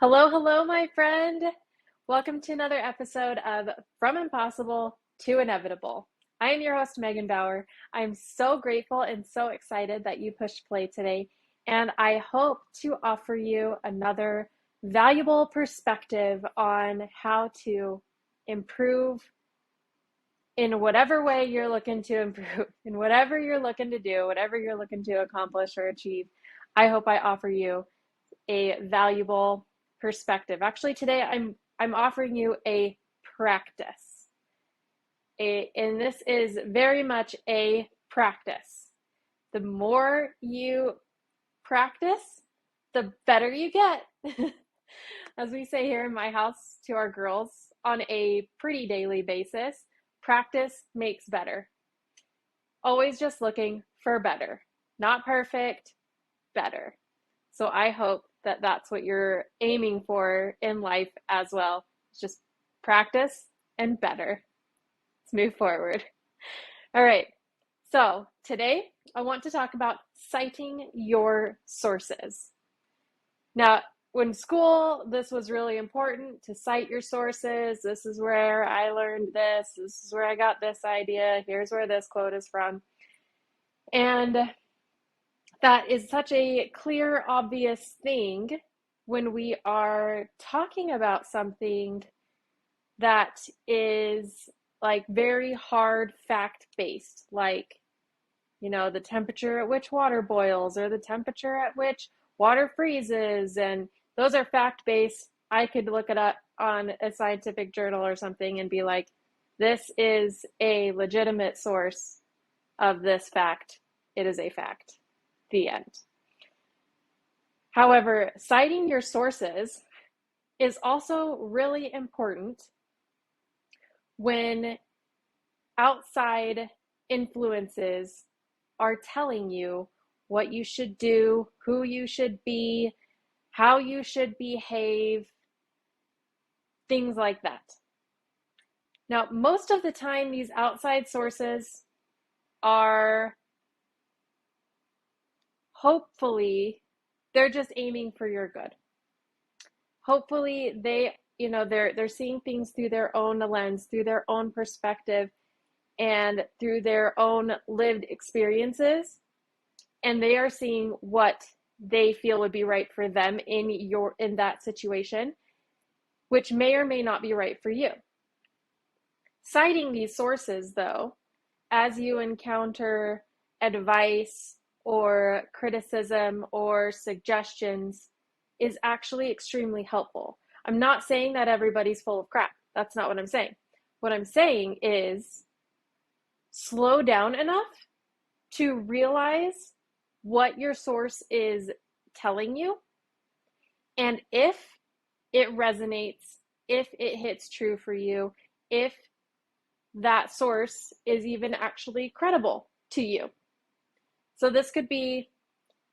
Hello, hello, my friend. Welcome to another episode of From Impossible to Inevitable. I am your host, Megan Bauer. I'm so grateful and so excited that you pushed play today, and I hope to offer you another valuable perspective on how to improve in whatever way you're looking to improve, in whatever you're looking to do, whatever you're looking to accomplish or achieve. I hope I offer you a valuable perspective. Actually, today I'm offering you a practice. And this is very much a practice. The more you practice, the better you get. As we say here in my house to our girls on a pretty daily basis, practice makes better. Always just looking for better. Not perfect, better. So I hope that that's what you're aiming for in life as well. It's just practice and better. Let's move forward. All right. So today I want to talk about citing your sources. Now, in school, this was really important to cite your sources. This is where I learned this. This is where I got this idea. Here's where this quote is from. And that is such a clear, obvious thing when we are talking about something that is like very hard fact based, like, the temperature at which water boils or the temperature at which water freezes. And those are fact based. I could look it up on a scientific journal or something and be like, this is a legitimate source of this fact. It is a fact. The end. However, citing your sources is also really important when outside influences are telling you what you should do, who you should be, how you should behave, things like that. Now, most of the time, these outside sources are hopefully they're just aiming for your good. Hopefully they're seeing things through their own lens, through their own perspective, and through their own lived experiences, and they are seeing what they feel would be right for them in that situation, which may or may not be right for you. Citing these sources, though, as you encounter advice or criticism or suggestions, is actually extremely helpful. I'm not saying that everybody's full of crap. That's not what I'm saying. What I'm saying is slow down enough to realize what your source is telling you. And if it resonates, if it hits true for you, if that source is even actually credible to you. So this could be,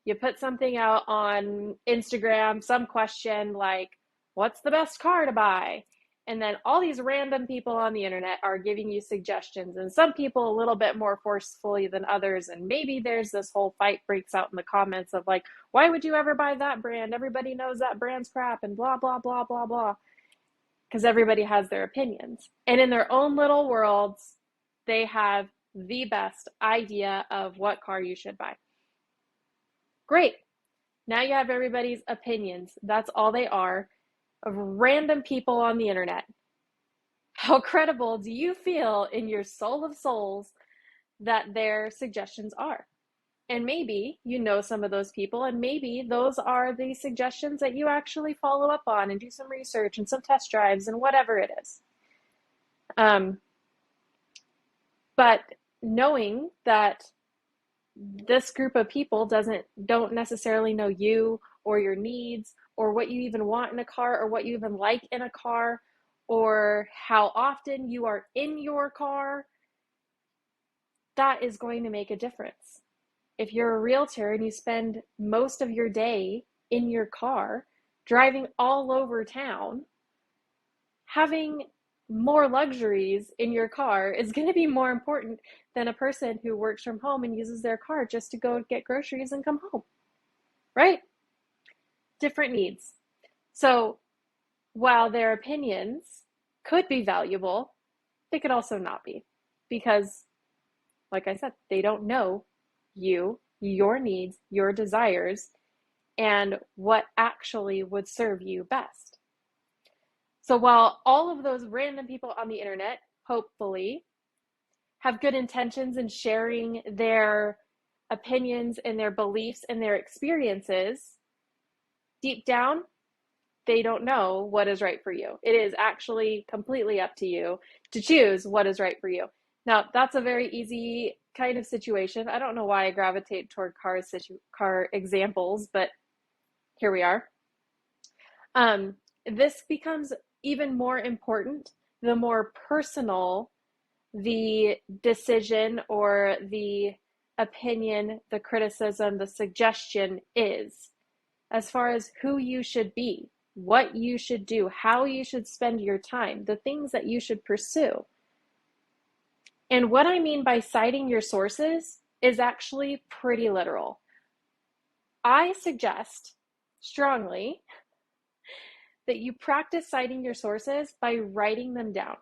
you put something out on Instagram, some question like, what's the best car to buy? And then all these random people on the internet are giving you suggestions, and some people a little bit more forcefully than others. And maybe there's this whole fight breaks out in the comments of like, why would you ever buy that brand? Everybody knows that brand's crap and blah, blah, blah, blah, blah. Because everybody has their opinions. And in their own little worlds, they have the best idea of what car you should buy. Great. Now you have everybody's opinions. That's all they are, of random people on the internet. How credible do you feel in your soul of souls that their suggestions are? And maybe you know some of those people, and maybe those are the suggestions that you actually follow up on and do some research and some test drives and whatever it is. But knowing that this group of people don't necessarily know you or your needs or what you even want in a car or what you even like in a car or how often you are in your car, that is going to make a difference. If you're a realtor and you spend most of your day in your car driving all over town, having more luxuries in your car is going to be more important than a person who works from home and uses their car just to go get groceries and come home, right? Different needs. So while their opinions could be valuable, they could also not be, because, like I said, they don't know you, your needs, your desires, and what actually would serve you best. So while all of those random people on the internet, hopefully, have good intentions in sharing their opinions and their beliefs and their experiences, deep down, they don't know what is right for you. It is actually completely up to you to choose what is right for you. Now, that's a very easy kind of situation. I don't know why I gravitate toward car examples, but here we are. This becomes even more important the more personal the decision or the opinion, the criticism, the suggestion is, as far as who you should be, what you should do, how you should spend your time, the things that you should pursue. And what I mean by citing your sources is actually pretty literal. I suggest strongly that you practice citing your sources by writing them down.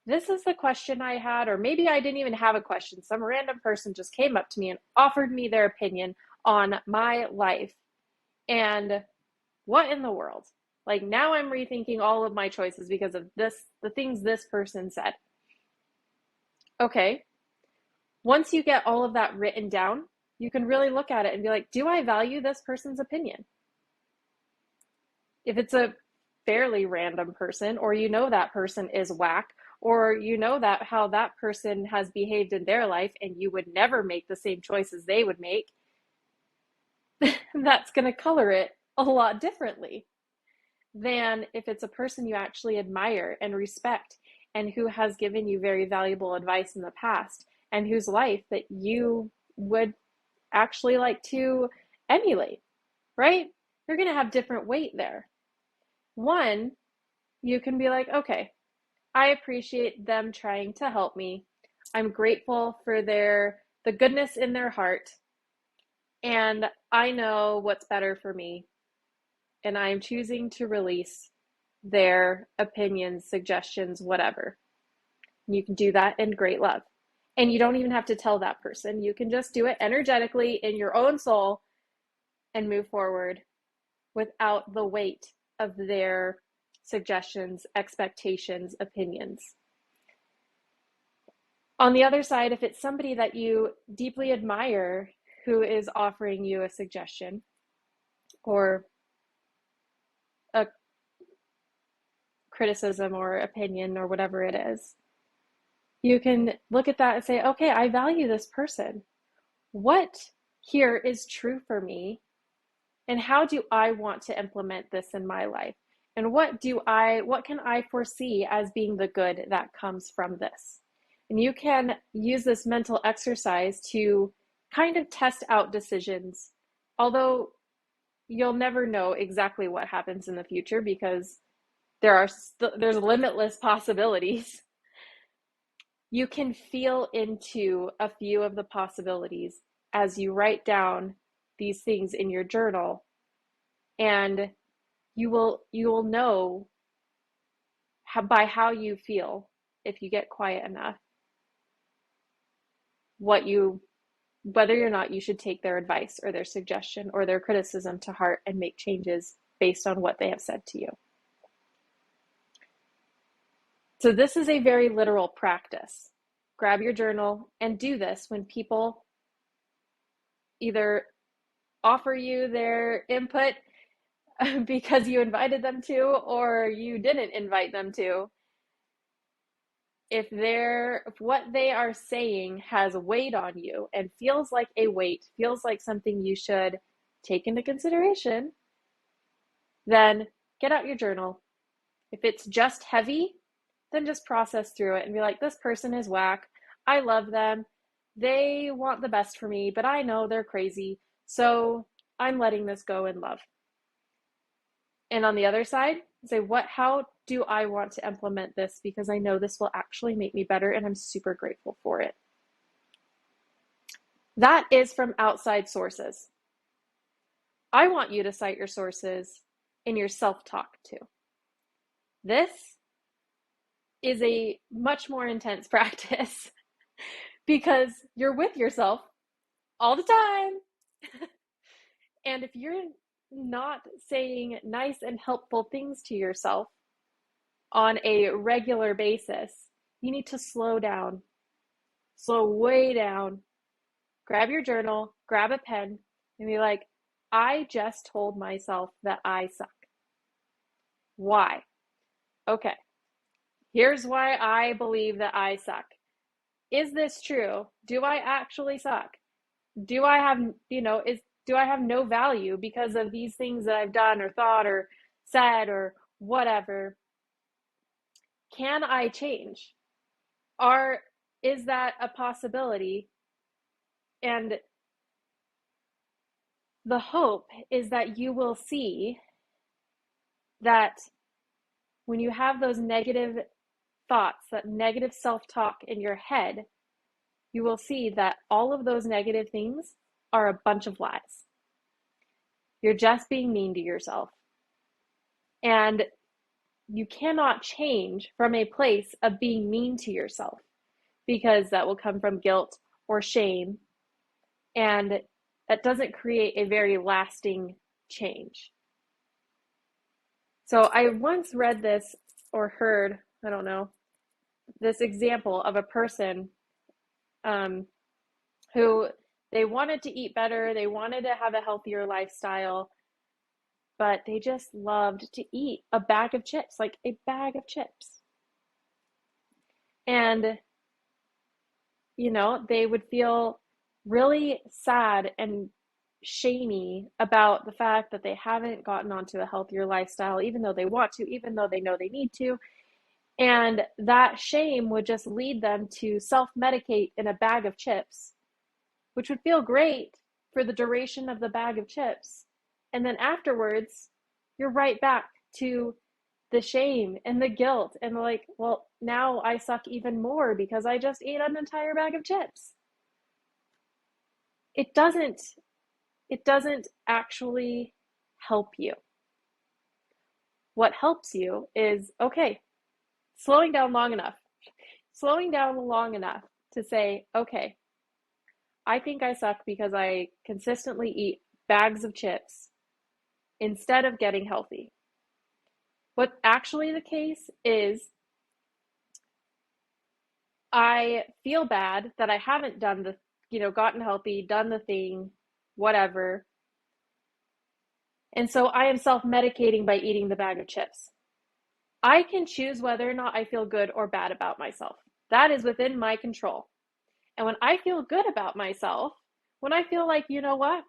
This is the question I had, or maybe I didn't even have a question. Some random person just came up to me and offered me their opinion on my life. And what in the world? Like, now I'm rethinking all of my choices because of this, the things this person said. Okay, once you get all of that written down, you can really look at it and be like, do I value this person's opinion? If it's a fairly random person, or you know that person is whack, or you know that how that person has behaved in their life and you would never make the same choices they would make, that's going to color it a lot differently than if it's a person you actually admire and respect and who has given you very valuable advice in the past and whose life that you would actually like to emulate, right? You're going to have different weight there. One, you can be like, okay, I appreciate them trying to help me. I'm grateful for the goodness in their heart, and I know what's better for me, and I'm choosing to release their opinions, suggestions, whatever. You can do that in great love. And you don't even have to tell that person. You can just do it energetically in your own soul and move forward without the weight of their suggestions, expectations, opinions. On the other side, if it's somebody that you deeply admire who is offering you a suggestion or a criticism or opinion or whatever it is, you can look at that and say, okay, I value this person. What here is true for me? And how do I want to implement this in my life? And what can I foresee as being the good that comes from this? And you can use this mental exercise to kind of test out decisions. Although you'll never know exactly what happens in the future because there's limitless possibilities. You can feel into a few of the possibilities as you write down these things in your journal, and you will know by how you feel, if you get quiet enough, whether or not you should take their advice or their suggestion or their criticism to heart and make changes based on what they have said to you. So this is a very literal practice. Grab your journal and do this when people either offer you their input because you invited them to or you didn't invite them to. If what they are saying has weight on you and feels like a weight, feels like something you should take into consideration, then get out your journal. If it's just heavy, then just process through it and be like, this person is whack. I love them. They want the best for me, but I know they're crazy. So I'm letting this go in love. And on the other side, say, how do I want to implement this? Because I know this will actually make me better and I'm super grateful for it. That is from outside sources. I want you to cite your sources in your self-talk too. This is a much more intense practice because you're with yourself all the time. And if you're not saying nice and helpful things to yourself on a regular basis, you need to slow down, slow way down, grab your journal, grab a pen, and be like, I just told myself that I suck. Why? Okay, here's why I believe that I suck. Is this true? Do I actually suck? Do I have, do I have no value because of these things that I've done or thought or said or whatever? Can I change? Is that a possibility? And the hope is that you will see that when you have those negative thoughts, that negative self-talk in your head, you will see that all of those negative things are a bunch of lies. You're just being mean to yourself. And you cannot change from a place of being mean to yourself because that will come from guilt or shame. And that doesn't create a very lasting change. So I once read this or heard, I don't know, this example of a person who they wanted to eat better, they wanted to have a healthier lifestyle, but they just loved to eat a bag of chips, like a bag of chips. And, they would feel really sad and shamey about the fact that they haven't gotten onto a healthier lifestyle, even though they want to, even though they know they need to. And that shame would just lead them to self-medicate in a bag of chips, which would feel great for the duration of the bag of chips. And then afterwards, you're right back to the shame and the guilt and like, well, now I suck even more because I just ate an entire bag of chips. It doesn't actually help you. What helps you is, okay, slowing down long enough to say, okay, I think I suck because I consistently eat bags of chips instead of getting healthy. What's actually the case is I feel bad that I haven't done gotten healthy, done the thing, whatever. And so I am self-medicating by eating the bag of chips. I can choose whether or not I feel good or bad about myself. That is within my control. And when I feel good about myself, when I feel like, you know what,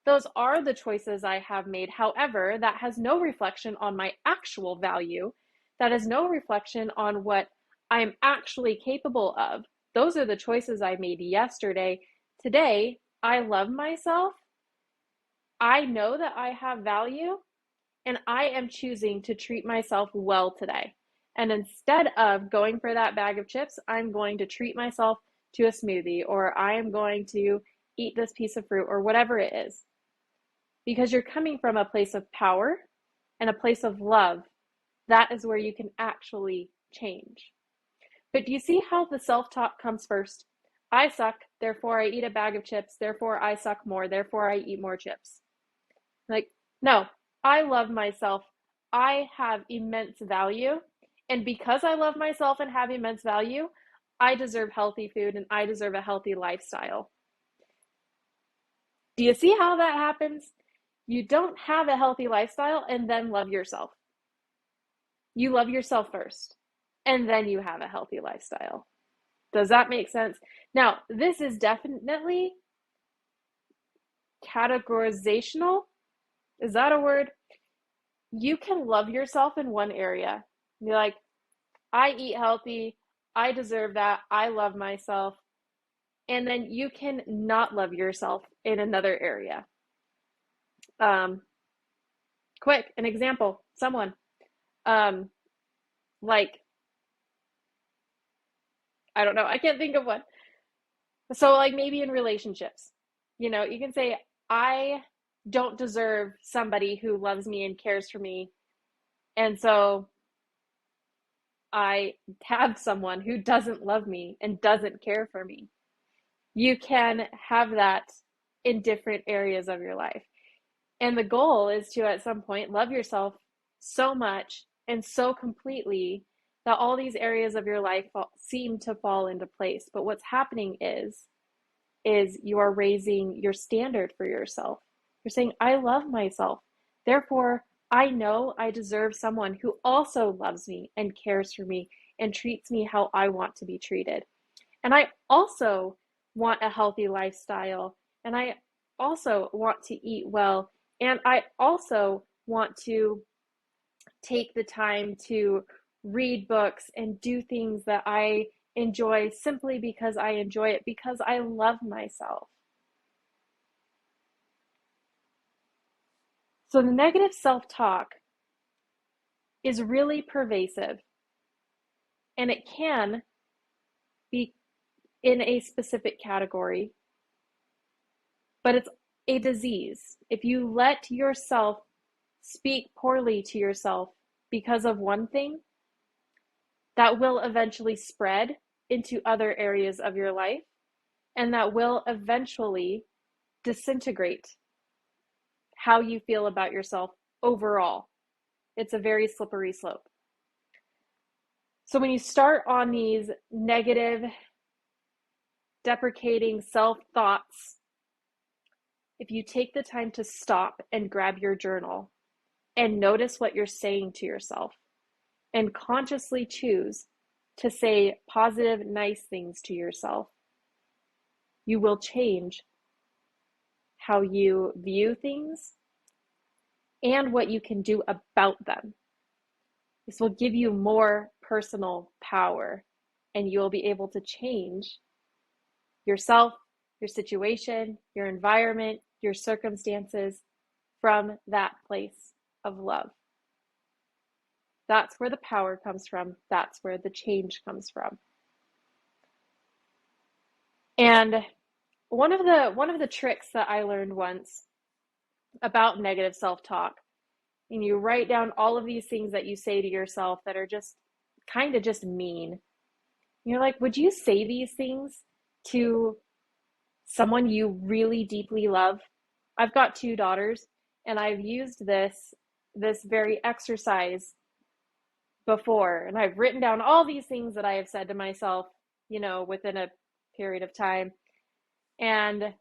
those are the choices I have made. However, that has no reflection on my actual value. That has no reflection on what I'm actually capable of. Those are the choices I made yesterday. Today, I love myself. I know that I have value, and I am choosing to treat myself well today. And instead of going for that bag of chips, I'm going to treat myself to a smoothie, or I am going to eat this piece of fruit, or whatever it is. Because you're coming from a place of power and a place of love. That is where you can actually change. But do you see how the self-talk comes first? I suck, therefore I eat a bag of chips, therefore I suck more, therefore I eat more chips. Like, no, I love myself. I have immense value. And because I love myself and have immense value, I deserve healthy food and I deserve a healthy lifestyle. Do you see how that happens? You don't have a healthy lifestyle and then love yourself. You love yourself first, and then you have a healthy lifestyle. Does that make sense? Now, this is definitely categorizational. Is that a word? You can love yourself in one area. Be like, I eat healthy. I deserve that. I love myself. And then you can not love yourself in another area. Quick, an example. Someone, like, I don't know. I can't think of one. So like maybe in relationships, you can say, I don't deserve somebody who loves me and cares for me. And so I have someone who doesn't love me and doesn't care for me. You can have that in different areas of your life. And the goal is to, at some point, love yourself so much and so completely that all these areas of your life seem to fall into place. But what's happening is you are raising your standard for yourself. You're saying, I love myself. Therefore, I know I deserve someone who also loves me and cares for me and treats me how I want to be treated. And I also want a healthy lifestyle. And I also want to eat well. And I also want to take the time to read books and do things that I enjoy simply because I enjoy it, because I love myself. So the negative self-talk is really pervasive, and it can be in a specific category, but it's a disease. If you let yourself speak poorly to yourself because of one thing, that will eventually spread into other areas of your life, and that will eventually disintegrate how you feel about yourself overall. It's a very slippery slope. So when you start on these negative, deprecating self-thoughts, if you take the time to stop and grab your journal and notice what you're saying to yourself and consciously choose to say positive, nice things to yourself, you will change how you view things and what you can do about them. This will give you more personal power, and you will be able to change yourself, your situation, your environment, your circumstances from that place of love. That's where the power comes from. That's where the change comes from. And one of the tricks that I learned once about negative self-talk, and you write down all of these things that you say to yourself that are just kind of just mean. You're like, would you say these things to someone you really deeply love? I've got 2 daughters, and I've used this very exercise before, and I've written down all these things that I have said to myself, within a period of time. And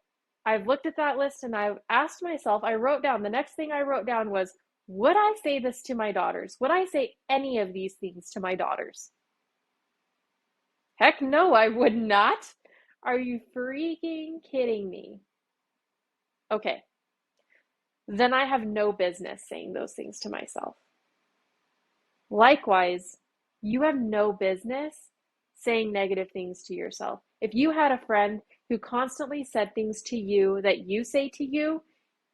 I've looked at that list and I've asked myself, the next thing I wrote down was, would I say this to my daughters? Would I say any of these things to my daughters? Heck no, I would not. Are you freaking kidding me? Okay, then I have no business saying those things to myself. Likewise, you have no business saying negative things to yourself. If you had a friend who constantly said things to you that you say to you,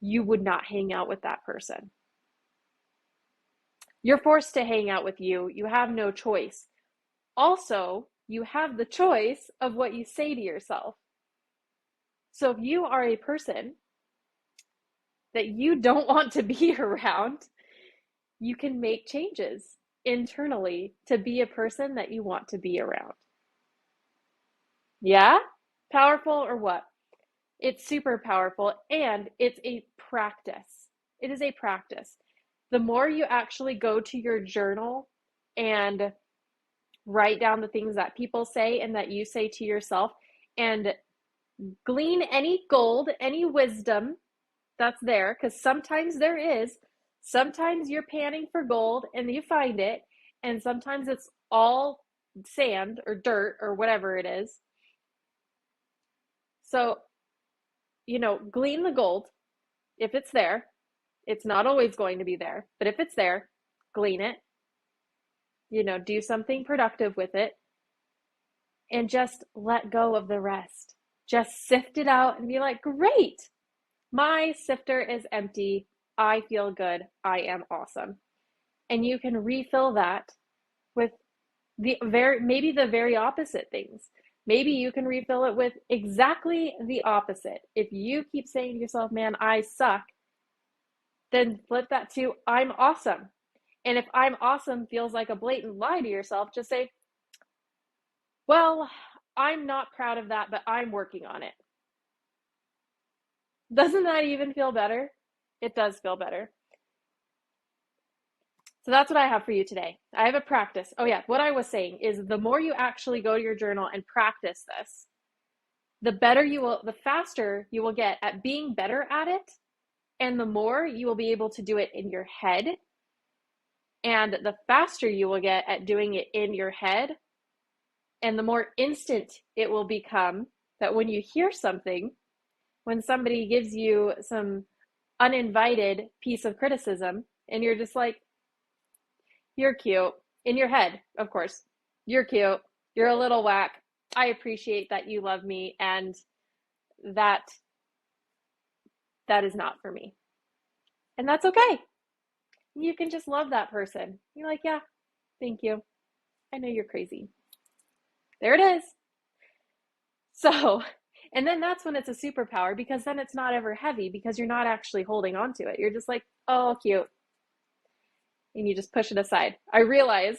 you would not hang out with that person. You're forced to hang out with you. You have no choice. Also, you have the choice of what you say to yourself. So if you are a person that you don't want to be around, you can make changes internally to be a person that you want to be around. Yeah? Powerful or what? It's super powerful, and it's a practice. It is a practice. The more you actually go to your journal and write down the things that people say and that you say to yourself, and glean any gold, any wisdom that's there, because sometimes there is. Sometimes you're panning for gold and you find it, and sometimes it's all sand or dirt or whatever it is. So, glean the gold if it's there. It's not always going to be there, but if it's there, glean it. Do something productive with it, and just let go of the rest. Just sift it out and be like, great, my sifter is empty. I feel good. I am awesome. And you can refill that with maybe the very opposite things. Maybe you can refill it with exactly the opposite. If you keep saying to yourself, man, I suck, then flip that to I'm awesome. And if I'm awesome feels like a blatant lie to yourself, just say, well, I'm not proud of that, but I'm working on it. Doesn't that even feel better? It does feel better. So that's what I have for you today. I have a practice. Oh yeah, what I was saying is the more you actually go to your journal and practice this, the faster you will get at being better at it, and the more you will be able to do it in your head. And the faster you will get at doing it in your head, and the more instant it will become that when you hear something, when somebody gives you some uninvited piece of criticism, and you're just like, you're cute, in your head, of course, you're cute, you're a little whack, I appreciate that you love me, and that is not for me. And that's okay. You can just love that person. You're like, yeah, thank you. I know you're crazy. There it is. So, and then that's when it's a superpower, because then it's not ever heavy, because you're not actually holding on to it. You're just like, oh, cute. And you just push it aside. I realize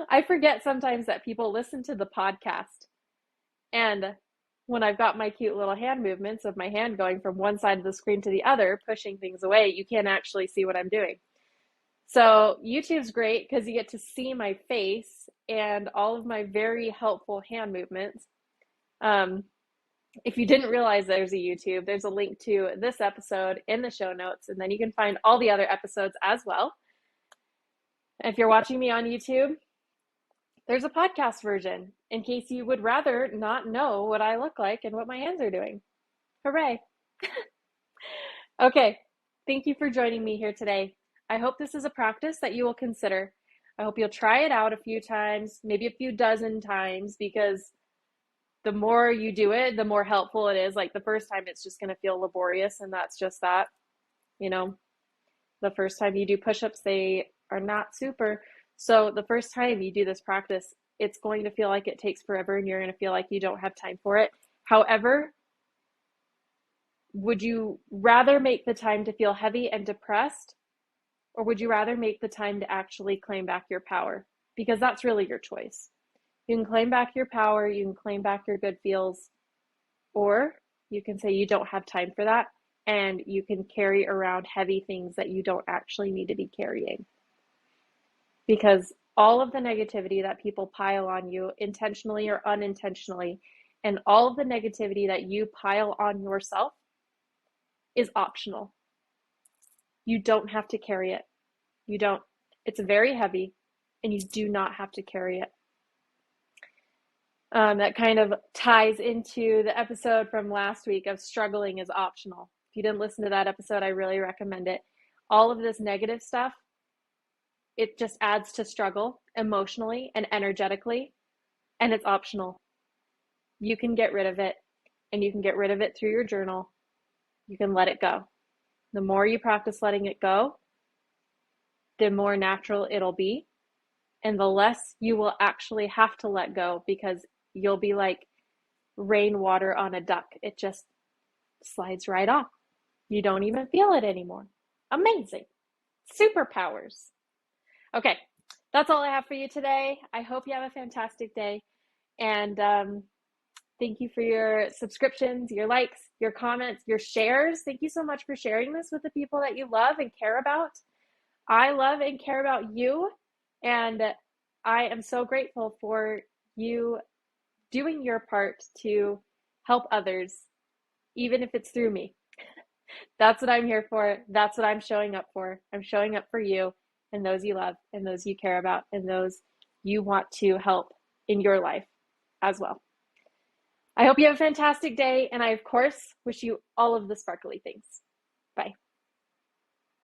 I forget sometimes that people listen to the podcast, and when I've got my cute little hand movements of my hand going from one side of the screen to the other, pushing things away, you can't actually see what I'm doing. So YouTube's great because you get to see my face and all of my very helpful hand movements. If you didn't realize there's a YouTube, there's a link to this episode in the show notes, and then you can find all the other episodes as well. If you're watching me on YouTube, there's a podcast version in case you would rather not know what I look like and what my hands are doing. Hooray. Okay, thank you for joining me here today. I hope this is a practice that you will consider. I hope you'll try it out a few times, maybe a few dozen times, because the more you do it, the more helpful it is. Like the first time, it's just going to feel laborious, and that's just that. You know, the first time you do push-ups, they are not super. So the first time you do this practice, it's going to feel like it takes forever, and you're going to feel like you don't have time for it. However, would you rather make the time to feel heavy and depressed, or would you rather make the time to actually claim back your power? Because that's really your choice. You can claim back your power, you can claim back your good feels, or you can say you don't have time for that, and you can carry around heavy things that you don't actually need to be carrying. Because all of the negativity that people pile on you, intentionally or unintentionally, and all of the negativity that you pile on yourself is optional. You don't have to carry it. You don't. It's very heavy, and you do not have to carry it. That kind of ties into the episode from last week of struggling is optional. If you didn't listen to that episode, I really recommend it. All of this negative stuff, it just adds to struggle emotionally and energetically, and it's optional. You can get rid of it, and you can get rid of it through your journal. You can let it go. The more you practice letting it go, the more natural it'll be, and the less you will actually have to let go, because you'll be like rainwater on a duck. It just slides right off. You don't even feel it anymore. Amazing. Superpowers. Okay, that's all I have for you today. I hope you have a fantastic day. And thank you for your subscriptions, your likes, your comments, your shares. Thank you so much for sharing this with the people that you love and care about. I love and care about you, and I am so grateful for you doing your part to help others, even if it's through me. That's what I'm here for. That's what I'm showing up for. I'm showing up for you and those you love and those you care about and those you want to help in your life as well. I hope you have a fantastic day, and I, of course, wish you all of the sparkly things. Bye.